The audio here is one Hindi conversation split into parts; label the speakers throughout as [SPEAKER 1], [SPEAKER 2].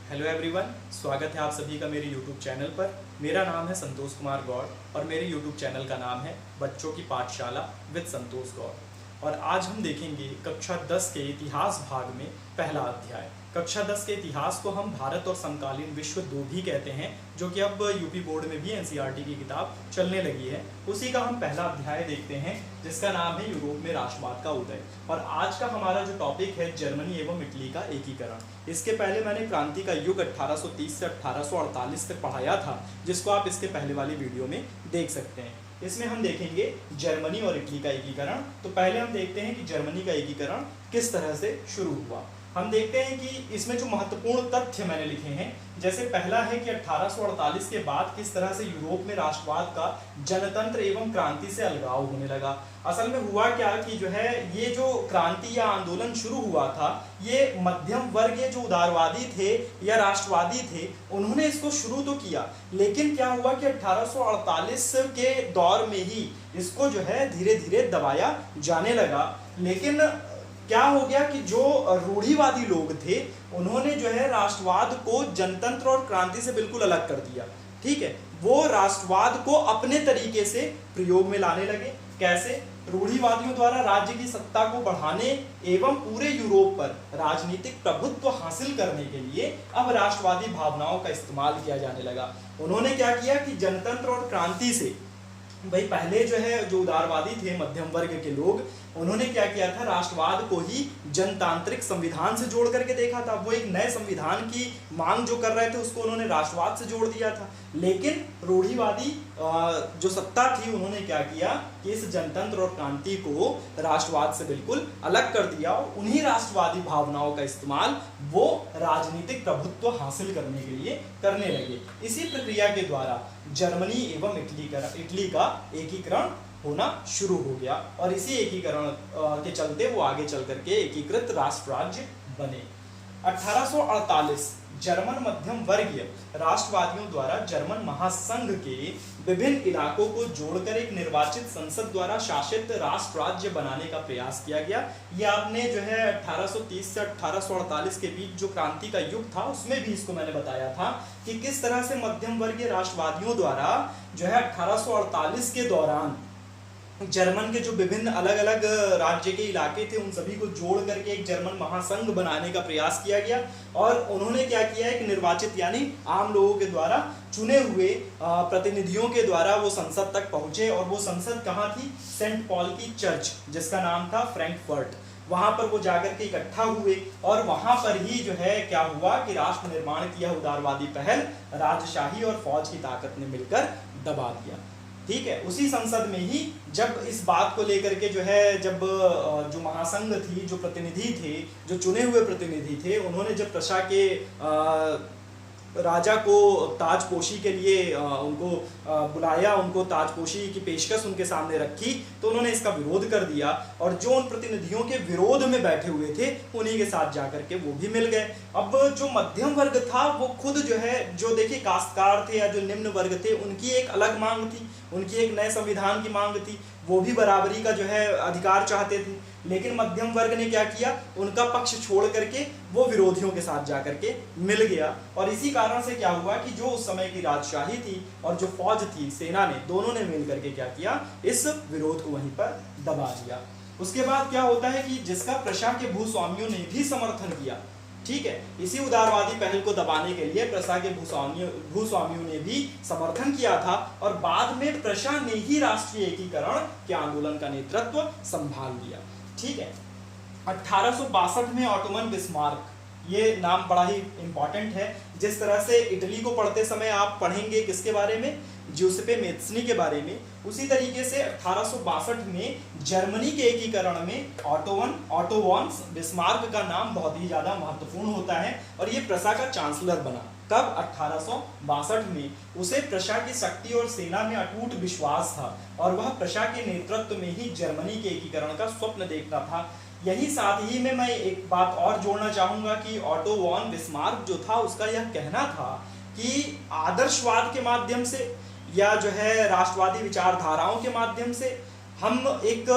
[SPEAKER 1] हेलो एवरीवन, स्वागत है आप सभी का मेरे यूट्यूब चैनल पर। मेरा नाम है संतोष कुमार गौड़ और मेरे यूट्यूब चैनल का नाम है बच्चों की पाठशाला विद संतोष गौड़। और आज हम देखेंगे कक्षा 10 के इतिहास भाग में पहला अध्याय। कक्षा 10 के इतिहास को हम भारत और समकालीन विश्व 2 भी कहते हैं, जो कि अब यूपी बोर्ड में भी एनसीईआरटी की किताब चलने लगी है। उसी का हम पहला अध्याय देखते हैं, जिसका नाम है यूरोप में राष्ट्रवाद का उदय। और आज का हमारा जो टॉपिक है जर्मनी एवं इटली का एकीकरण। इसके पहले मैंने क्रांति का युग 1830 से 1848 तक पढ़ाया था, जिसको आप इसके पहले वाली वीडियो में देख सकते हैं। इसमें हम देखेंगे जर्मनी और इटली का एकीकरण। तो पहले हम देखते हैं कि जर्मनी का एकीकरण किस तरह से शुरू हुआ। हम देखते हैं कि इसमें जो महत्वपूर्ण तथ्य मैंने लिखे हैं, जैसे पहला है कि 1848 के बाद किस तरह से यूरोप में राष्ट्रवाद का जनतंत्र एवं क्रांति से अलगाव होने लगा। असल में हुआ क्या कि जो है ये जो क्रांति या आंदोलन शुरू हुआ था, ये मध्यम वर्गीय जो उदारवादी थे या राष्ट्रवादी थे, उन्होंने इसको शुरू तो किया, लेकिन क्या हुआ कि 1848 के दौर में ही इसको जो है धीरे धीरे दबाया जाने लगा। लेकिन क्या हो गया कि जो रूढ़िवादी लोग थे, उन्होंने जो है राष्ट्रवाद को जनतंत्र और क्रांति से बिल्कुल अलग कर दिया। ठीक है, वो राष्ट्रवाद को अपने तरीके से प्रयोग में लाने लगे। कैसे? रूढ़िवादियों द्वारा राज्य की सत्ता को बढ़ाने एवं पूरे यूरोप पर राजनीतिक प्रभुत्व हासिल करने के लिए अब राष्ट्रवादी भावनाओं का इस्तेमाल किया जाने लगा। उन्होंने क्या किया कि जनतंत्र और क्रांति से भाई पहले जो है जो उदारवादी थे मध्यम वर्ग के लोग, उन्होंने क्या किया था, राष्ट्रवाद को ही जनतांत्रिक संविधान से जोड़ करके देखा था। वो एक नए संविधान की मांग जो कर रहे थे, उसको उन्होंने राष्ट्रवाद से जोड़ दिया था। लेकिन रूढ़िवादी जो सत्ता थी, उन्होंने क्या किया कि इस जनतंत्र और क्रांति को राष्ट्रवाद से बिल्कुल अलग कर दिया। उन्हीं राष्ट्रवादी भावनाओं का इस्तेमाल वो राजनीतिक प्रभुत्व हासिल करने के लिए करने लगे। इसी प्रक्रिया के द्वारा जर्मनी एवं इटली का एकीकरण होना शुरू हो गया और इसी एकीकरण के चलते वो आगे चल करके एकीकृत राष्ट्र राज्य बने। 1848 जर्मन मध्यम वर्गीय राष्ट्रवादियों द्वारा जर्मन महासंघ के विभिन्न इलाकों को जोड़कर एक निर्वाचित संसद द्वारा शासित राष्ट्र राज्य बनाने का प्रयास किया गया। ये आपने जो है 1830 से 1848 के बीच जो क्रांति का युग था, उसमें भी इसको मैंने बताया था कि किस तरह से मध्यम वर्गीय राष्ट्रवादियों द्वारा जो है 1848 के दौरान जर्मन के जो विभिन्न अलग अलग राज्य के इलाके थे, उन सभी को जोड़ करके एक जर्मन महासंघ बनाने का प्रयास किया गया। और उन्होंने क्या किया, एक निर्वाचित यानी आम लोगों के द्वारा चुने हुए प्रतिनिधियों के द्वारा वो संसद तक पहुंचे। और वो संसद कहाँ थी? सेंट पॉल की चर्च, जिसका नाम था फ्रैंकफर्ट। वहां पर वो जाकर के इकट्ठा हुए और वहां पर ही जो है क्या हुआ कि राष्ट्र निर्माण किया उदारवादी पहल राजशाही और फौज की ताकत ने मिलकर दबा दिया। ठीक है, उसी संसद में ही जब इस बात को लेकर के जो है जब जो महासंघ थी, जो प्रतिनिधि थे, जो चुने हुए प्रतिनिधि थे, उन्होंने जब प्रशा के राजा को ताजपोशी के लिए उनको बुलाया, उनको ताजपोशी की पेशकश उनके सामने रखी, तो उन्होंने इसका विरोध कर दिया। और जो उन प्रतिनिधियों के विरोध में बैठे हुए थे, उन्हीं के साथ जाकर के वो भी मिल गए। अब जो मध्यम वर्ग था, वो खुद जो है जो देखिए काश्तकार थे या जो निम्न वर्ग थे, उनकी एक अलग मांग थी, उनकी एक नए संविधान की मांग थी। वो भी बराबरी का जो है अधिकार चाहते थे। लेकिन मध्यम वर्ग ने क्या किया, उनका पक्ष छोड़ करके वो विरोधियों के साथ जाकर के मिल गया। और इसी कारण से क्या हुआ कि जो उस समय की राजशाही थी और जो फौज थी, सेना ने, दोनों ने मिल करके क्या किया, इस विरोध को वहीं पर दबा दिया। उसके बाद क्या होता है कि जिसका प्रशा के भूस्वामियों ने भी समर्थन किया। ठीक है, इसी उदारवादी पहल को दबाने के लिए प्रशा के भूस्वामियों ने भी समर्थन किया था। और बाद में प्रशा ने ही राष्ट्रीय एकीकरण के आंदोलन का नेतृत्व संभाल लिया। ठीक है, 1862 में ऑटोमन बिस्मार्क, ये नाम बड़ा ही इंपॉर्टेंट है। जिस तरह से इटली को पढ़ते समय आप पढ़ेंगे किसके बारे में, ज्यूसेपे मेत्सनी के बारे में, उसी तरीके से 1862 में जर्मनी के एकीकरण में ऑटो बिस्मार्क का नाम बहुत ही ज्यादा महत्वपूर्ण होता है। और ये प्रशा का चांसलर बना। कब? 1862 में। उसे प्रशा की शक्ति और सेना में अटूट विश्वास था और वह प्रशा के नेतृत्व में ही जर्मनी के एकीकरण का स्वप्न देखता था। यही साथ ही में मैं एक बात और जोड़ना चाहूंगा कि ऑटो वॉन बिस्मार्क जो था, उसका यह कहना था कि आदर्शवाद के माध्यम से या जो है राष्ट्रवादी विचारधाराओं के माध्यम से हम एक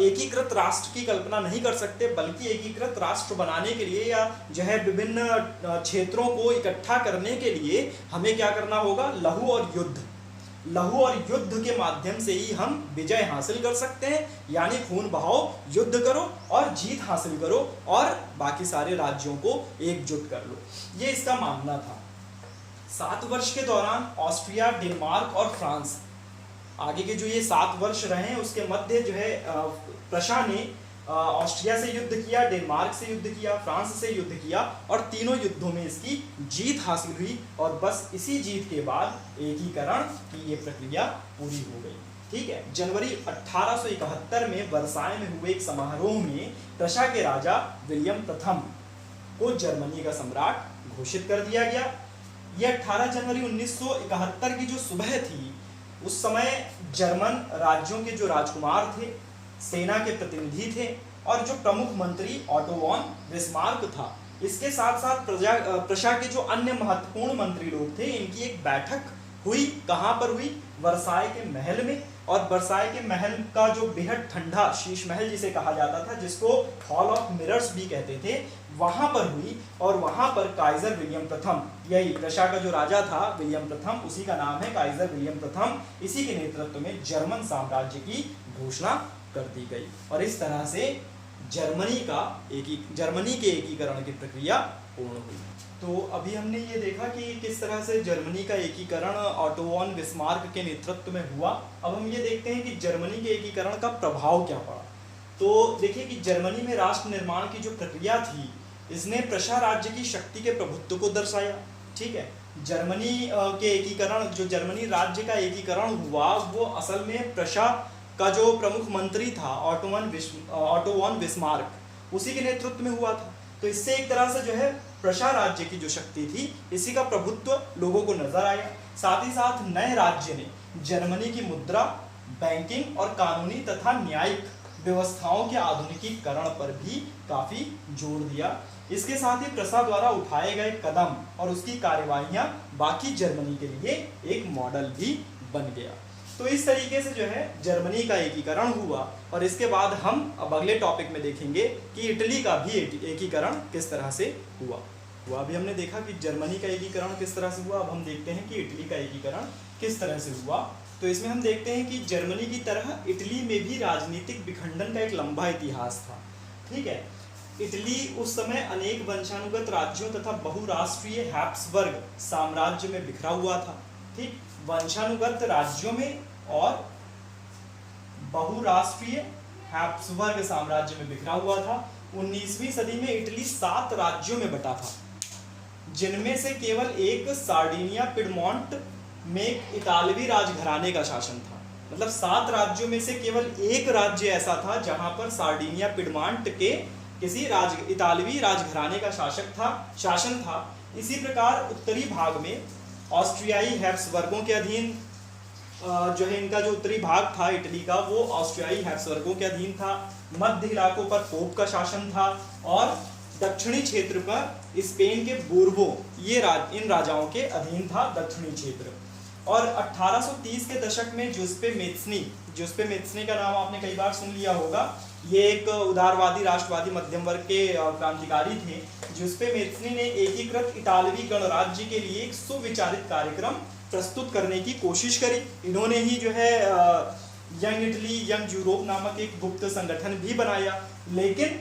[SPEAKER 1] एकीकृत राष्ट्र की कल्पना नहीं कर सकते, बल्कि एकीकृत राष्ट्र बनाने के लिए या जो है विभिन्न क्षेत्रों को इकट्ठा करने के लिए हमें क्या करना होगा, लहू और युद्ध के माध्यम से ही हम विजय हासिल कर सकते हैं। यानी खून बहाओ, युद्ध करो और जीत हासिल करो और बाकी सारे राज्यों को एकजुट कर लो, ये इसका मानना था। 7 वर्ष के दौरान ऑस्ट्रिया, डेनमार्क और फ्रांस, आगे के जो ये 7 वर्ष रहे उसके मध्य जो है प्रशा ने ऑस्ट्रिया से युद्ध किया, डेनमार्क से युद्ध किया, फ्रांस से युद्ध किया और तीनों युद्धों में इसकी जीत हासिल हुई और बस इसी जीत के बाद एकीकरण की ये प्रक्रिया पूरी हो गई। ठीक है। जनवरी 1871 में वर्साय में हुए एक समारोह में प्रशा के राजा विलियम प्रथम को जर्मनी का सम्राट घोषित कर दिया गया। यह 18 जनवरी 1971 की जो सुबह थी, उस समय जर्मन राज्यों के जो राजकुमार थे, सेना के प्रतिनिधि थे और जो प्रमुख मंत्री ऑटो वॉन बिस्मार्क था, इसके साथ साथ प्रशा के जो अन्य महत्वपूर्ण मंत्री लोग थे, इनकी एक बैठक हुई। कहां पर हुई? वर्साय के महल में। और वर्साय के महल का जो बेहद ठंडा शीश महल जिसे कहा जाता था, जिसको हॉल ऑफ मिरर्स भी कहते थे, वहां पर हुई। और वहां पर काइजर विलियम प्रथम, यही प्रशा का जो राजा था विलियम प्रथम, उसी का नाम है काइजर विलियम प्रथम, इसी के नेतृत्व में जर्मन साम्राज्य की घोषणा कर दी गई। और इस तरह से जर्मनी के एकीकरण की प्रक्रिया पूर्ण हुई। तो अभी हमने ये देखा कि किस तरह से जर्मनी का एकीकरण ऑटो वॉन बिस्मार्क के नेतृत्व में हुआ। अब हम ये देखते हैं कि जर्मनी के एकीकरण का प्रभाव क्या पड़ा। तो देखिए कि जर्मनी में राष्ट्र निर्माण की जो प्रक्रिया थी, इसने प्रशा राज्य की शक्ति के प्रभुत्व को दर्शाया। ठीक है। जर्मनी के एकीकरण, जो जर्मनी राज्य का एकीकरण हुआ, वो असल में प्रशा का जो प्रमुख मंत्री था ऑटो वॉन बिस्मार्क, उसी के नेतृत्व में हुआ था। तो इससे एक तरह से जो है प्रशा राज्य की जो शक्ति थी, इसी का प्रभुत्व लोगों को नजर आया। साथ ही साथ नए राज्य ने जर्मनी की मुद्रा, बैंकिंग और कानूनी तथा न्यायिक व्यवस्थाओं के आधुनिकीकरण पर भी काफी जोर दिया। इसके साथ ही प्रशा द्वारा उठाए गए कदम और उसकी कार्यवाहियां बाकी जर्मनी के लिए एक मॉडल भी बन गया। तो इस तरीके से जो है जर्मनी का एकीकरण हुआ। और इसके बाद हम अब अगले टॉपिक में देखेंगे कि इटली का भी एकीकरण किस तरह से हुआ। तो अभी हमने देखा कि जर्मनी का एकीकरण किस तरह से हुआ। अब हम देखते हैं कि इटली का एकीकरण किस तरह से हुआ। तो इसमें हम देखते हैं कि जर्मनी की तरह इटली में भी राजनीतिक विखंडन का एक लंबा इतिहास था। ठीक है। इटली उस समय अनेक वंशानुगत राज्यों तथा बहुराष्ट्रीय हैब्सबर्ग साम्राज्य में बिखरा हुआ था। ठीक, वंशानुगत राज्यों में और बहुराष्ट्रीय हैब्सबर्ग साम्राज्य में बिखरा हुआ था। 19वीं सदी में इटली 7 राज्यों में बटा था, जिनमें से केवल एक सार्डिनिया पिडमोंट में इतालवी राजघराने का शासन था। मतलब 7 राज्यों में से केवल एक राज्य ऐसा था जहां पर सार्डिनिया पिडमोंट के किसी इतालवी राजघराने का शासन था। इसी प्रकार उत्तरी भाग में ऑस्ट्रियाई हैब्सबर्गों के अधीन जो है इनका जो उत्तरी भाग था इटली का, वो ऑस्ट्रियाई हैब्सबर्गों के अधीन था। मध्य इलाकों पर पोप का शासन था और दक्षिणी क्षेत्र पर स्पेन के बूर्बो इन राजाओं के अधीन था दक्षिणी क्षेत्र। और 1830 के दशक में जुस्पे मेत्सनी का नाम आपने कई बार सुन लिया होगा। ये एक उदारवादी राष्ट्रवादी मध्यम वर्ग के क्रांतिकारी थे। जुस्पे मेत्सनी ने एकीकृत इतालवी गणराज्य के लिए एक सुविचारित कार्यक्रम प्रस्तुत करने की कोशिश करी। इन्होंने ही जो है यंग इटली, यंग यूरोप नामक एक गुप्त संगठन भी बनाया। लेकिन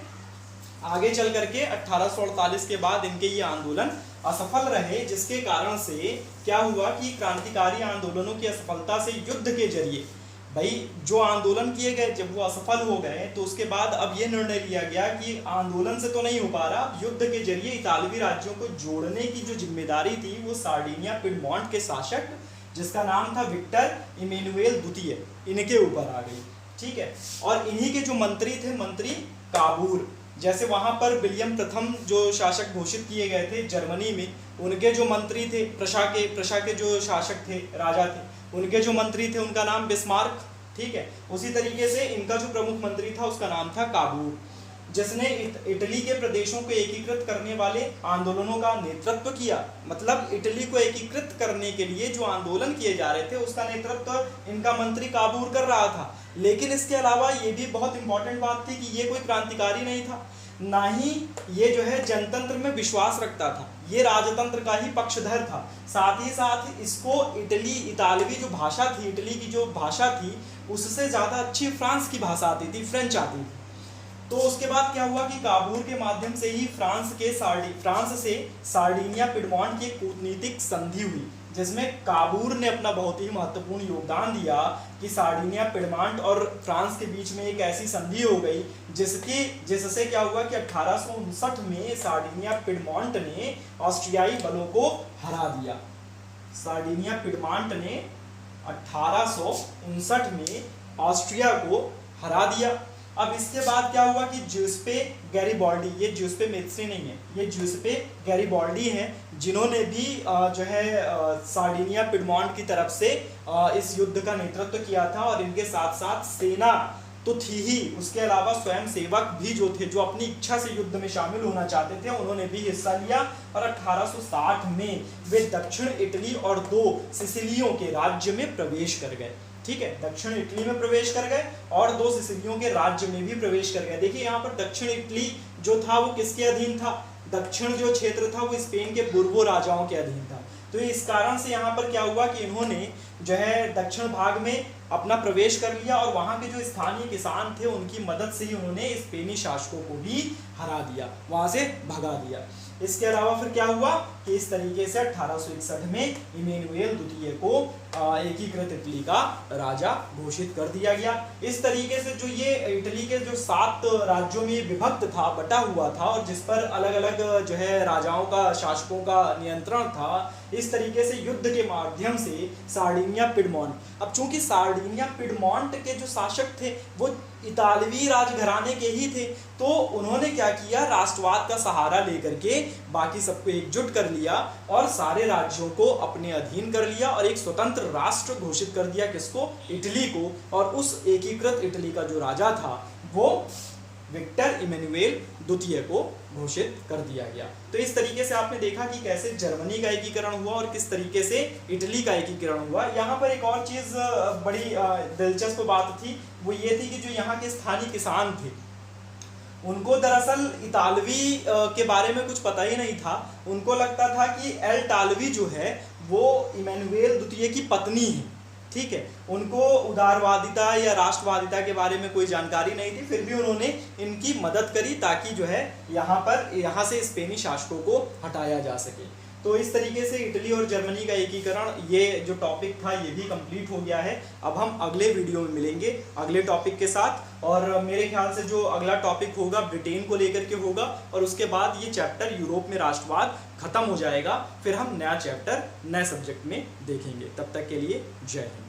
[SPEAKER 1] आगे चल करके 1848 के बाद इनके ये आंदोलन असफल रहे, जिसके कारण से क्या हुआ कि क्रांतिकारी आंदोलनों की असफलता से युद्ध के जरिए भाई जो आंदोलन किए गए, जब वो असफल हो गए तो उसके बाद अब ये निर्णय लिया गया कि आंदोलन से तो नहीं हो पा रहा, युद्ध के जरिए इतालवी राज्यों को जोड़ने की जो जिम्मेदारी थी वो सार्डिनिया पिडमोंट के शासक, जिसका नाम था विक्टर इमैनुएल द्वितीय, इनके ऊपर आ गई। ठीक है। और इन्हीं के जो मंत्री थे, मंत्री काबूर, जैसे वहां पर विलियम प्रथम जो शासक घोषित किए गए थे जर्मनी में, उनके जो मंत्री थे प्रशा के जो शासक थे, राजा थे, उनके जो मंत्री थे उनका नाम बिस्मार्क। ठीक है। उसी तरीके से इनका जो प्रमुख मंत्री था उसका नाम था काबूर। जिसने इटली के प्रदेशों को एकीकृत करने वाले आंदोलनों का नेतृत्व किया। मतलब इटली को एकीकृत करने के लिए जो आंदोलन किए जा रहे थे उसका नेतृत्व इनका मंत्री काबूर कर रहा था। लेकिन इसके अलावा ये भी बहुत इंपॉर्टेंट बात थी कि ये कोई क्रांतिकारी नहीं था, ना ही ये जो है जनतंत्र में विश्वास रखता था, ये राजतंत्र का ही पक्षधर था। साथ ही साथ इसको इतालवी जो भाषा थी, इटली की जो भाषा थी उससे ज़्यादा अच्छी फ्रांस की भाषा आती थी, फ्रेंच आती थी। तो उसके बाद क्या हुआ कि काबूर के माध्यम से ही फ्रांस से सार्डिनिया पिडमॉन्ट की कूटनीतिक संधि हुई, जिसमें काबूर ने अपना बहुत ही महत्वपूर्ण योगदान दिया कि सार्डिनिया पिडमॉन्ट और फ्रांस के बीच में एक ऐसी संधि हो गई जिससे क्या हुआ कि 1859 में सार्डिनिया पिडमॉन्ट ने ऑस्ट्रियाई बलों को हरा दिया। सार्डिनिया पिडमॉन्ट ने 1859 में ऑस्ट्रिया को हरा दिया। अब इसके बाद क्या हुआ कि ज्यूसेppe गैरिबाल्डी, ये ज्यूसेppe मेस्त्री नहीं है, ये ज्यूसेppe गैरिबाल्डी हैं, जिन्होंने भी जो है सार्डिनिया पिडमॉन्ट की तरफ से इस युद्ध का नेतृत्व किया था। और इनके साथ साथ सेना तो थी ही, उसके अलावा स्वयं सेवक भी जो थे, जो अपनी इच्छा से युद्ध में शामिल होना चाहते थे, उन्होंने भी हिस्सा लिया। और 1860 में वे दक्षिण इटली और 2 सिसिलियों के राज्य में प्रवेश कर गए। ठीक है, दक्षिण इटली में प्रवेश कर गए और 2 सिसिलियों के राज्य में भी प्रवेश कर गए। देखिए यहाँ पर दक्षिण इटली जो था वो किसके अधीन था? दक्षिण जो क्षेत्र था वो स्पेन के बुर्बो राजाओं के अधीन था। तो इस कारण से यहाँ पर क्या हुआ कि इन्होंने जो है दक्षिण भाग में अपना प्रवेश कर लिया और वहाँ के जो स्थानीय किसान थे उनकी मदद से ही उन्होंने स्पेनी शासकों को भी हरा दिया, वहाँ से भगा दिया। इसके अलावा फिर क्या हुआ कि इस तरीके से 1861 में इमैनुएल द्वितीय को एकीकृत इटली का राजा घोषित कर दिया गया। इस तरीके से जो ये इटली के जो 7 राज्यों में विभक्त था, बटा हुआ था और जिस पर अलग अलग जो है राजाओं का, शासकों का नियंत्रण था, इस तरीके से युद्ध के माध्यम से सार्डिनिया पिडमॉन्ट, अब चूंकि सार्डिनिया पिडमॉन्ट के जो शासक थे वो इतालवी राजघराने के ही थे, तो उन्होंने क्या किया, राष्ट्रवाद का सहारा लेकर के बाकी सबको एकजुट कर लिया और सारे राज्यों को अपने अधीन कर लिया और एक स्वतंत्र राष्ट्र घोषित कर दिया। किसको? इटली को। और उस एकीकृत इटली का जो राजा था वो विक्टर इमैनुएल द्वितीय को घोषित कर दिया गया। तो इस तरीके से आपने देखा कि कैसे जर्मनी का एकीकरण हुआ और किस तरीके से इटली का एकीकरण हुआ। यहाँ पर एक और चीज बड़ी दिलचस्प बात थी, वो ये थी कि जो यहाँ के स्थानीय किसान थे उनको दरअसल इतालवी के बारे में कुछ पता ही नहीं था। उनको लगता था कि एल टालवी जो है वो इमैनुएल द्वितीय की पत्नी है। ठीक है, उनको उदारवादिता या राष्ट्रवादिता के बारे में कोई जानकारी नहीं थी, फिर भी उन्होंने इनकी मदद करी ताकि जो है यहाँ से स्पेनी शासकों को हटाया जा सके। तो इस तरीके से इटली और जर्मनी का एकीकरण, ये जो टॉपिक था ये भी कंप्लीट हो गया है। अब हम अगले वीडियो में मिलेंगे अगले टॉपिक के साथ, और मेरे ख्याल से जो अगला टॉपिक होगा ब्रिटेन को लेकर के होगा और उसके बाद ये चैप्टर यूरोप में राष्ट्रवाद खत्म हो जाएगा। फिर हम नया चैप्टर नए सब्जेक्ट में देखेंगे। तब तक के लिए जय हिंद।